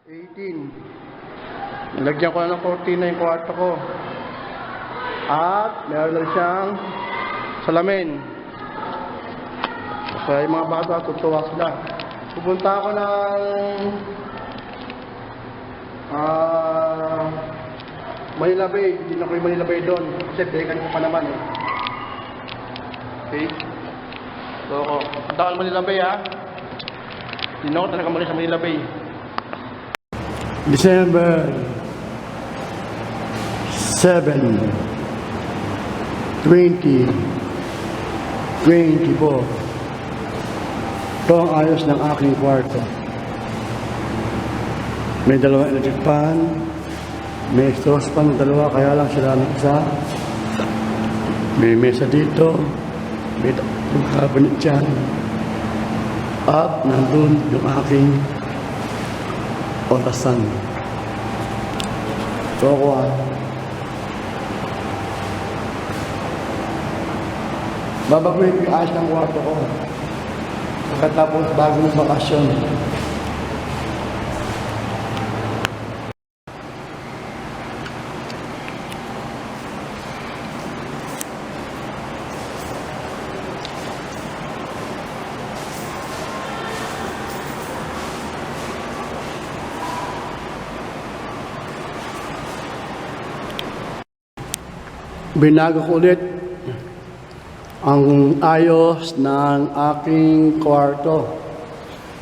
18. Nilagyan ko na ng cortina yung kwarto ko. At meron lang siyang salamin. Kaya yung mga bata, tutuwa sila. Pupunta ako ng Manila Bay. Hindi na ko yung Manila Bay doon. Kasi pilikan ko pa naman eh. Okay? So ako, punta ako ng Manila Bay ha. Hindi na ako talaga mali sa Manila Bay. December 7, 2024. Ito ang ayos ng aking kwarto. May dalawang electric fan, may exhaust fan dalawa, kaya lang sila ng isa. May mesa dito, may cabinet dyan. At nandun yung aking orasan. So ako babaguhin yung ayos ng kwarto ko. Pagkatapos bagong bakasyon. Binago ko ulit ang ayos ng aking kwarto.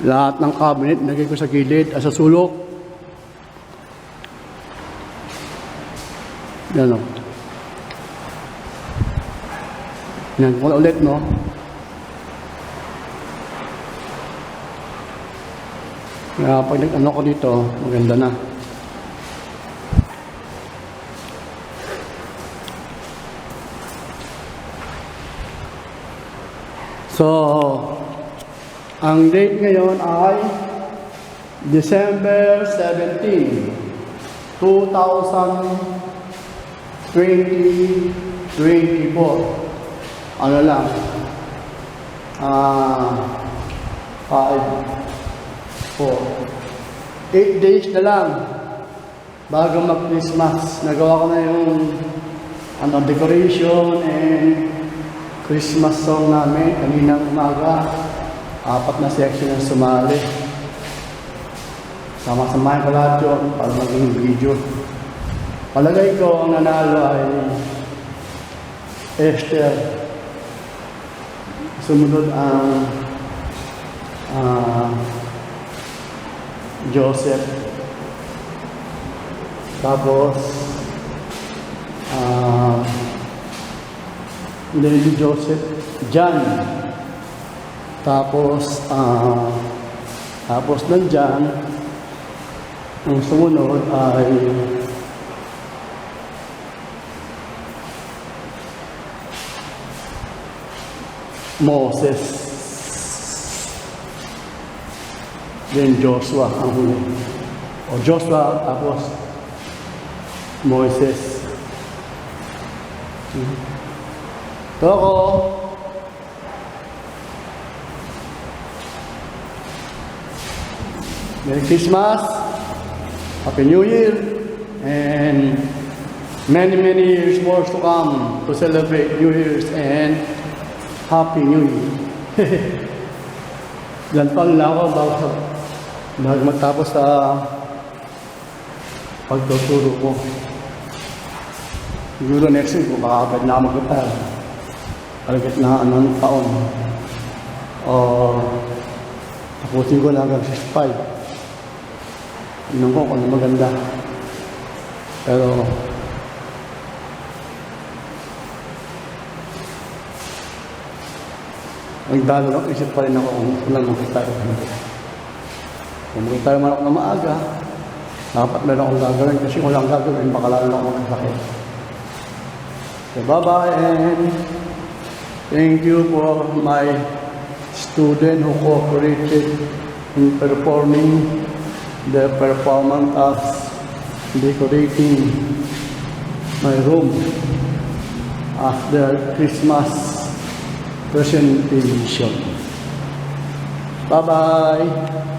Lahat ng cabinet nagay ko sa gilid at sa sulok. Yan o. Yan ko ulit, no? Kaya pag nag-ano ko dito, maganda na. So, ang date ngayon ay December 17, 2024. Ano lang? 5, 4, 8 days na lang bago mag-Christmas. Nagawa ko na yung decoration and Christmas song namin kaninang umaga. 4 na section ang sumali. Sama-samahin ko lahat yun para maging video. Palagay ko ang nanalo ay Esther. Sumunod ang Joseph. Tapos Lady Joseph, John. Tapos nandyan, ang sumunod ay Moses. Then Joshua ang huli. O Joshua, tapos Moses. Ito ako. Merry Christmas, Happy New Year, and many years more to come to celebrate New Year's and Happy New Year. Yan pang lang ako bago matapos sa pagtuturo ko. Siguro next week, makakapit na mag-retire. Kalagit na anong taon. Tapusin ko na hanggang 65. Tignan ko kung ano maganda. Pero nagdalo lang, isip pa rin ako kung lang mag-retire. Kung mag-retire man ako na maaga, dapat meron akong gagawin kasi kung walang gagawin, baka lalo ako magkasakit. So bye-bye and thank you for my student who cooperated in performing the performance of decorating my room after Christmas presentation. Bye-bye!